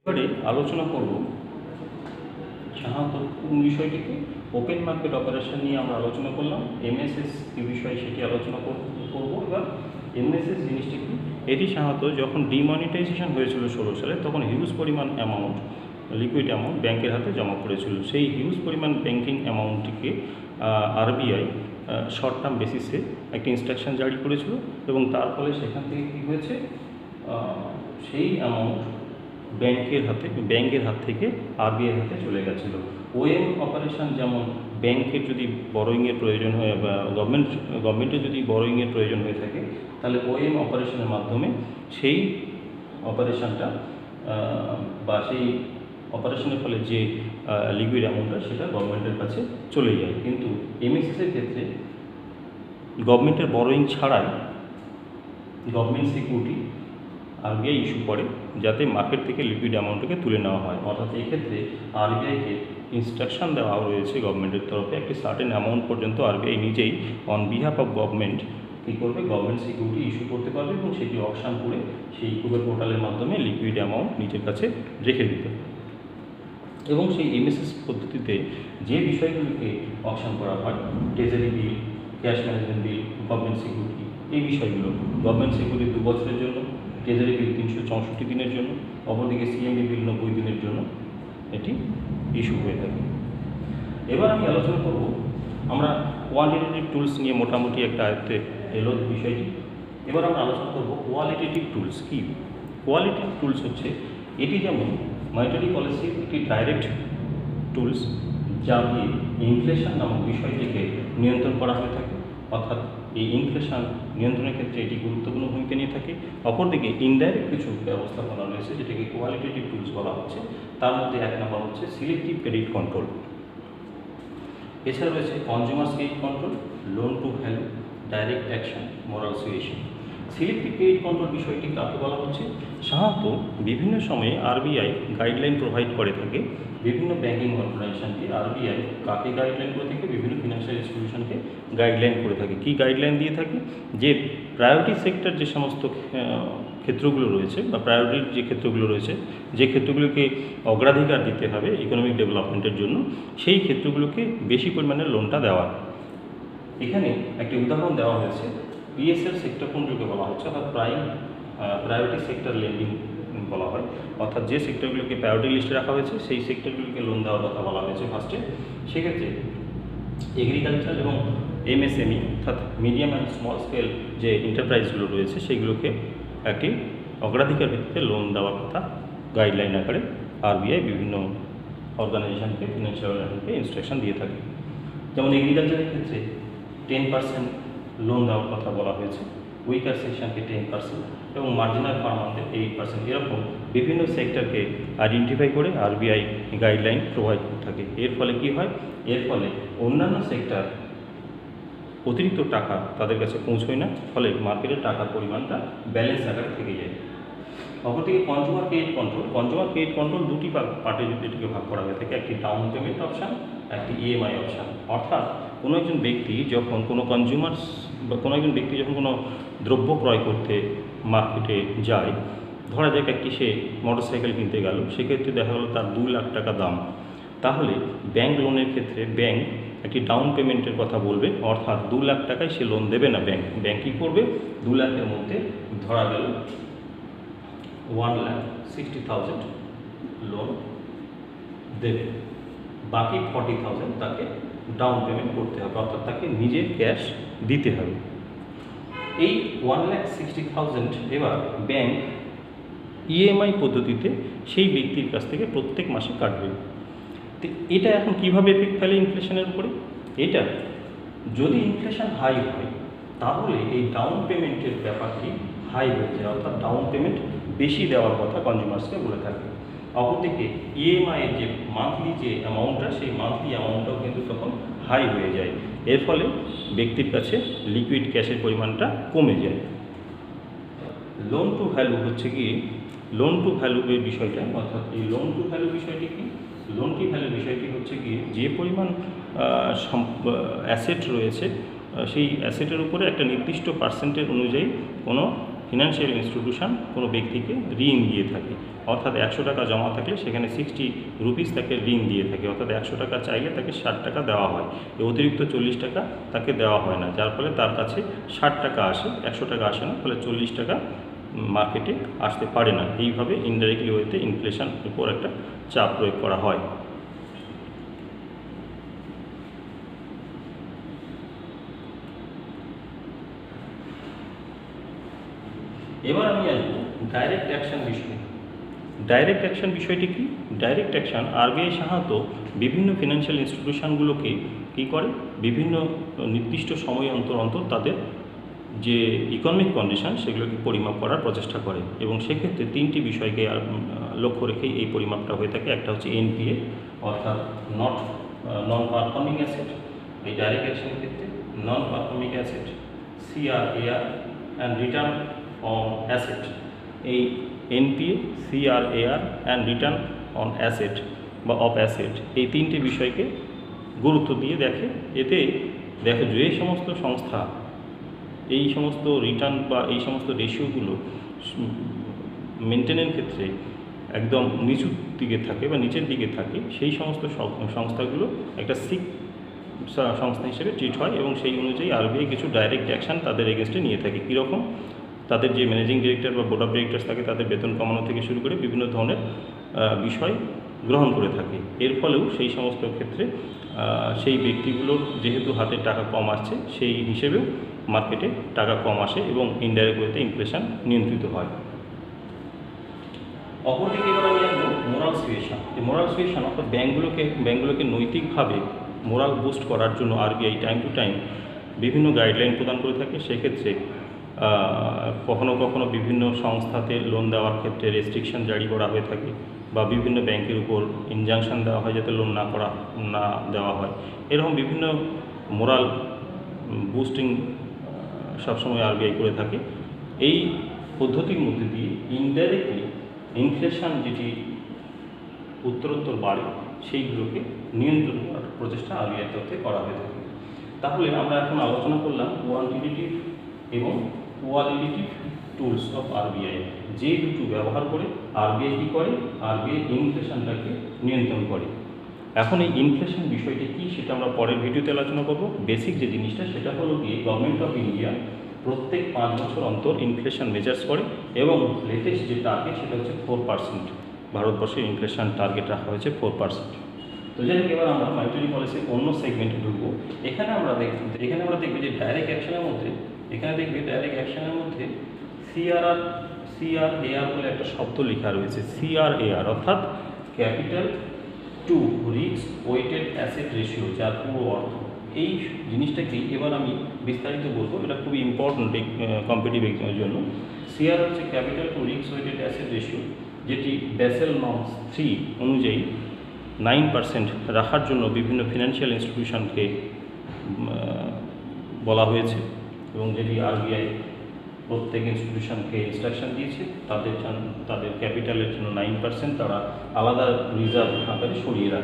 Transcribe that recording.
এবারে আলোচনা করব সাধারণত কোন বিষয়টিকে ওপেন মার্কেট অপারেশন নিয়ে আমরা আলোচনা করলাম। এমএসএস কি বিষয় সেটি আলোচনা করব। এবার এমএসএস জিনিসটি কি, এটি সাধারণত যখন ডিমনিটাইজেশন হয়েছিল 16 সালে, তখন হিউজ পরিমাণ অ্যামাউন্ট, লিকুইড অ্যামাউন্ট ব্যাংকের হাতে জমা পড়েছিল। সেই হিউজ পরিমাণ ব্যাংকিং অ্যামাউন্টটিকে আরবিআই শর্ট টার্ম বেসিসে একটি ইনস্ট্রাকশন জারি করেছিল এবং তার ফলে সেখান থেকে কী হয়েছে, সেই অ্যামাউন্ট ব্যাংকের হাত থেকে আরবিআইয়ের হাতে চলে গেছিলো। ওএম অপারেশন, যেমন ব্যাংকের যদি বরোয়িংয়ের প্রয়োজন হয় বা গভর্নমেন্টের যদি বরোয়িংয়ের প্রয়োজন হয়ে থাকে, তাহলে ওএম অপারেশনের মাধ্যমে সেই অপারেশনটা বা সেই অপারেশনের ফলে যে লিকুইড অ্যামাউন্টটা সেটা গভর্নমেন্টের কাছে চলে যায়। কিন্তু এমএসএসের ক্ষেত্রে গভর্নমেন্টের বরোয়িং ছাড়াই গভর্নমেন্ট সিকিউরিটি আরবিআই ইস্যু করে যাতে মার্কেট থেকে লিকুইড অ্যামাউন্টটাকে তুলে নেওয়া হয়। অর্থাৎ এই ক্ষেত্রে আরবিআইকে ইনস্ট্রাকশন দেওয়া রয়েছে গভর্নমেন্টের তরফে, একটি সার্টেন অ্যামাউন্ট পর্যন্ত আরবিআই নিজেই অন বিহাফ অফ গভর্নমেন্ট কী করবে, গভর্নমেন্ট সিকিউরিটি ইস্যু করতে পারবে এবং সেটি অকশন করে সেই ইকুবের পোর্টালের মাধ্যমে লিকুইড অ্যামাউন্ট নিজের কাছে রেখে দিতে পারে। এবং সেই এমএসএস পদ্ধতিতে যে বিষয়গুলিকে অকশন করা হয়, ট্রেজারি বিল, ক্যাশ ম্যানেজমেন্ট বিল, গভর্নমেন্ট সিকিউরিটি, এই বিষয়গুলো গভর্নমেন্ট সিকিউরিটি 2 বছরের জন্য, ট্রেজারি বিল 364 দিনের জন্য, অপরদিকে সিএমডি বিল 90 দিনের জন্য এটি ইস্যু হয়ে থাকে। এবার আমি আলোচনা করব, আমরা কোয়ান্টিটেটিভ টুলস নিয়ে মোটামুটি একটা আয়ত্তে এলো বিষয়টি। এবার আমরা আলোচনা করব কোয়ালিটেটিভ টুলস কী। কোয়ালিটেটিভ টুলস হচ্ছে, এটি যেমন মনিটারি পলিসির একটি ডাইরেক্ট টুলস, যা দিয়ে ইনফ্লেশন নামক বিষয়টিকে নিয়ন্ত্রণ করা হয়ে থাকে। অর্থাৎ এই ইনফ্লেশন নিয়ন্ত্রণের ক্ষেত্রে এটি গুরুত্বপূর্ণ ভূমিকা নিয়ে থাকে। অপরদিকে ইনডাইরেক্ট কিছু ব্যবস্থাপনা রয়েছে যেটাকে কোয়ালিটেটিভ টুলস বলা হচ্ছে। তার মধ্যে 1 নম্বর হচ্ছে সিলেক্টিভ ক্রেডিট কন্ট্রোল। এছাড়া রয়েছে consumer credit control, loan to value, direct action, moral suasion. Selective credit control বিষয়টি কাকে বলা হচ্ছে, সাধারণত বিভিন্ন সময়ে আরবিআই গাইডলাইন প্রোভাইড করে থাকে বিভিন্ন ব্যাংকিং অর্গানাইজেশনকে। আরবিআই কাকে গাইডলাইন করে থাকে, বিভিন্ন ফিনান্সিয়াল ইনস্টিটিউশনকে গাইডলাইন করে থাকে। কী গাইডলাইন দিয়ে থাকে, যে প্রায়োরিটি সেক্টর যে সমস্ত ক্ষেত্রগুলো রয়েছে বা প্রায়োরিটির যে ক্ষেত্রগুলো রয়েছে, যে ক্ষেত্রগুলোকে অগ্রাধিকার দিতে হবে ইকোনমিক ডেভেলপমেন্টের জন্য, সেই ক্ষেত্রগুলোকে বেশি পরিমাণে লোনটা দেওয়া। এখানে একটি উদাহরণ দেওয়া হয়েছে, পিএসএল সেক্টর কোনগুলোকে বলা হচ্ছে, অর্থাৎ প্রায়োরিটি সেক্টর লেন্ডিং বলা হয়। অর্থাৎ যে সেক্টরগুলোকে প্রায়োরিটি লিস্টে রাখা হয়েছে সেই সেক্টরগুলোকে লোন দেওয়ার কথা বলা হয়েছে ফার্স্টে। সেক্ষেত্রে এগ্রিকালচার এবং এমএসএমই অর্থাৎ মিডিয়াম অ্যান্ড স্মল স্কেল যে এন্টারপ্রাইজগুলো রয়েছে সেগুলোকে একটি অগ্রাধিকার ভিত্তিতে লোন দেওয়ার কথা গাইডলাইন আকারে আরবিআই বিভিন্ন অর্গানাইজেশনকে, ফিনান্সিয়াল অর্গানাইজেশনকে ইনস্ট্রাকশন দিয়ে থাকে। যেমন এগ্রিকালচারের ক্ষেত্রে 10% লোন দেওয়ার কথা বলা হয়েছে, উইকার সেকশনকে 10% এবং মার্জিনাল ফার্মারদের 8%। এরকম বিভিন্ন সেক্টরকে আইডেন্টিফাই করে আরবিআই গাইডলাইন প্রোভাইড করে থাকে। এর ফলে কি হয়, এর ফলে অন্যান্য সেক্টর অতিরিক্ত টাকা তাদের কাছে পৌঁছয় না, ফলে মার্কেটের টাকার পরিমাণটা ব্যালেন্স আকারে থেকে যায়। অপরদিকে কনজিউমার ক্রেডিট কন্ট্রোল দুটি পার্টে এটিকে ভাগ করা হয়ে থাকে, একটি ডাউন পেমেন্ট অপশান, একটি ইএমআই অপশান। অর্থাৎ কোনো একজন ব্যক্তি যখন কোনো কোনো দ্রব্য ক্রয় করতে মার্কেটে যায়, ধরা যাক একটি সে মোটরসাইকেল কিনতে গেল, সেক্ষেত্রে দেখা গেলো তার 2 লাখ টাকা দাম। তাহলে ব্যাংক লোনের ক্ষেত্রে ব্যাংক একটি ডাউন পেমেন্টের কথা বলবে, অর্থাৎ 2 লাখ টাকায় সে লোন দেবে না। ব্যাংক কী করবে, 2 লাখের মধ্যে ধরা গেল 1,60,000 লোন দেবে, বাকি 40,000 তাকে ডাউন পেমেন্ট করতে হবে, অর্থাৎ তাকে নিজের ক্যাশ দিতে হবে। এই 1,60,000 এবার ব্যাংক ইএমআই পদ্ধতিতে সেই ব্যক্তির কাছ থেকে প্রত্যেক মাসে কাটবে। তো এটা এখন কীভাবে এফেক্ট ফেলে ইনফ্লেশনের উপরে, এটা যদি ইনফ্লেশন হাই হয় তাহলে এই ডাউন পেমেন্টের ব্যাপারটি হাই হয়ে যায়, অর্থাৎ ডাউন পেমেন্ট বেশি দেওয়ার কথা কনজিউমার্সকে বলে থাকে। অপরদিকে ইএমআইয়ের যে মান্থলি যে অ্যামাউন্টটা, সেই মান্থলি অ্যামাউন্টটাও কিন্তু তখন হাই হয়ে যায়। এর ফলে ব্যক্তির কাছে লিকুইড ক্যাশের পরিমাণটা কমে যায়। লোন টু ভ্যালু হচ্ছে কি, লোন টু ভ্যালু এর বিষয়টা, অর্থাৎ এই লোন টু ভ্যালু বিষয়টি কি, লোন টু ভ্যালু বিষয়টি হচ্ছে কি, যে পরিমাণ অ্যাসেট রয়েছে সেই অ্যাসেটের উপরে একটা নির্দিষ্ট পার্সেন্টের অনুযায়ী কোনো ফিনান্সিয়াল ইনস্টিটিউশন কোনো ব্যক্তিকে ঋণ দিয়ে থাকে। অর্থাৎ 100 টাকা জমা থাকলে সেখানে 60 রুপিস তাকে ঋণ দিয়ে থাকে, অর্থাৎ 100 টাকা চাইলে তাকে 60 টাকা দেওয়া হয়, অতিরিক্ত 40 টাকা তাকে দেওয়া হয় না, যার ফলে তার কাছে 60 টাকা আসে, 100 টাকা আসে না, ফলে 40 টাকা মার্কেটে আসতে পারে না। এইভাবে ইনডাইরেক্টলি ওয়েতে ইনফ্লেশন উপর একটা চাপ প্রয়োগ করা হয়। এবার আমি আসবো ডাইরেক্ট অ্যাকশন বিষয়ে। ডাইরেক্ট অ্যাকশন বিষয়টি কি? ডাইরেক্ট অ্যাকশন আরবিআই সাধারণত বিভিন্ন ফিনান্সিয়াল ইনস্টিটিউশনগুলোকে কী করে, বিভিন্ন নির্দিষ্ট সময় অন্তর অন্তর তাদের যে ইকোনমিক কন্ডিশন সেগুলোকে পরিমাপ করার প্রচেষ্টা করে, এবং সেক্ষেত্রে 3টি বিষয়কে লক্ষ্য রেখেই এই পরিমাপটা হয়ে থাকে। একটা হচ্ছে এনপিএ, অর্থাৎ নন পারফর্মিং অ্যাসেট, এই ডাইরেক্ট অ্যাকশনের ক্ষেত্রে non performing asset, CRAR and return on asset. এই NPA, CRAR and return on asset বা অফ অ্যাসেট, এই 3টি বিষয়কে গুরুত্ব দিয়ে দেখে। এতে দেখে যে সমস্ত সংস্থা এই সমস্ত রিটার্ন বা এই সমস্ত রেশিওগুলো মেনটেনের ক্ষেত্রে একদম নিচুর দিকে থাকে বা নিচের দিকে থাকে, সেই সমস্ত সংস্থাগুলো একটা সিক সংস্থা হিসেবে ট্রিট হয়, এবং সেই অনুযায়ী আরবিআই কিছু ডাইরেক্ট অ্যাকশান তাদের এগেনস্টে নিয়ে থাকে। কীরকম? তাদের যে ম্যানেজিং ডিরেক্টর বা বোর্ড অফ ডিরেক্টরস থাকে তাদের বেতন কমানো থেকে শুরু করে বিভিন্ন ধরনের বিষয় গ্রহণ করে থাকে। এর ফলেও সেই সমস্ত ক্ষেত্রে সেই ব্যক্তিগুলোর যেহেতু হাতে টাকা কম আসছে, সেই হিসেবেও মার্কেটে টাকা কম আসে এবং ইনডাইরেক্ট ওয়েতে ইনফ্লেশন নিয়ন্ত্রিত হয়। অপরদিকে এবার আমি আসবো মোরাল সুয়েশন। এই মোরাল সুয়েশন অর্থাৎ ব্যাঙ্কগুলোকে নৈতিকভাবে মোরাল বুস্ট করার জন্য আরবিআই টাইম টু টাইম বিভিন্ন গাইডলাইন প্রদান করে থাকে। সেক্ষেত্রে কখনো কখনো বিভিন্ন সংস্থাতে লোন দেওয়ার ক্ষেত্রে রেস্ট্রিকশন জারি করা হয়ে থাকে, বা বিভিন্ন ব্যাংকের উপর ইনজাংশন দেওয়া হয় যাতে লোন না দেওয়া হয়। এরকম বিভিন্ন মোরাল বুস্টিং সবসময় আরবিআই করে থাকে। এই পদ্ধতির মধ্যে দিয়ে ইনডাইরেক্টলি ইনফ্লেশন যেটি উত্তরোত্তর বাড়ে সেইগুলোকে নিয়ন্ত্রণ করার প্রচেষ্টা আরবিআইয়ের তরফে করা হয়ে থাকে। তাহলে আমরা এখন আলোচনা করলাম কোয়ান্টিটেটিভ এবং কোয়ালিটেটিভ টুলস অফ আরবিআই, যে দুটো ব্যবহার করে আরবিআই কী করে, আরবিআই ইনফ্লেশনটাকে নিয়ন্ত্রণ করে। এখন এই ইনফ্লেশন বিষয়টি কী সেটা আমরা পরের ভিডিওতে আলোচনা করব। বেসিক যে জিনিসটা সেটা হলো গিয়ে গভর্নমেন্ট অফ ইন্ডিয়া প্রত্যেক 5 বছর অন্তর ইনফ্লেশন মেজার্স করে, এবং লেটেস্ট যে টার্গেট সেটা হচ্ছে 4%। ভারতবর্ষের ইনফ্লেশন টার্গেট রাখা হয়েছে 4%। তো যাই হোক, এবার আমরা মনিটারি পলিসির অন্য সেগমেন্টে ঢুকবো। এখানে আমরা দেখব যে ডাইরেক্ট অ্যাকশনের মধ্যে ডাইরেক্ট অ্যাকশনের মধ্যে সিআরএআর বলে একটা শব্দ লেখা রয়েছে। সিআরএআর অর্থাৎ capital to risk weighted asset ratio, যার পুরো অর্থ। এই জিনিসটাকেই এবার আমি বিস্তারিত বলবো, এটা খুবই ইম্পর্টেন্ট এই কম্পিটিটিভ এক্সামের জন্য। সিআর হচ্ছে capital to risk weighted asset ratio, যেটি ব্যাসেল নর্মস 3 অনুযায়ী 9% রাখার জন্য বিভিন্ন ফিনান্সিয়াল ইনস্টিটিউশনকে বলা হয়েছে, এবং যেটি আরবিআই প্রত্যেক ইনস্টিটিউশনকে ইনস্ট্রাকশন দিয়েছে তাদের ক্যাপিটালের জন্য 9% তারা আলাদা রিজার্ভ আকারে সরিয়ে রাখে।